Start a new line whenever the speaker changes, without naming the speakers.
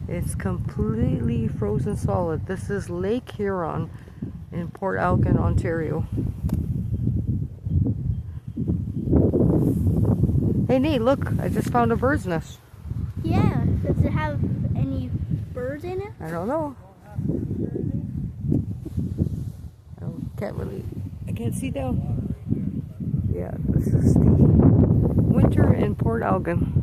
It's completely frozen solid. This is Lake Huron in Port Elgin, Ontario. Hey Nate, look, I just found a bird's nest.
Yeah, does it have any birds in it?
I don't know. I can't see down. Yeah, this is the winter in Port Elgin.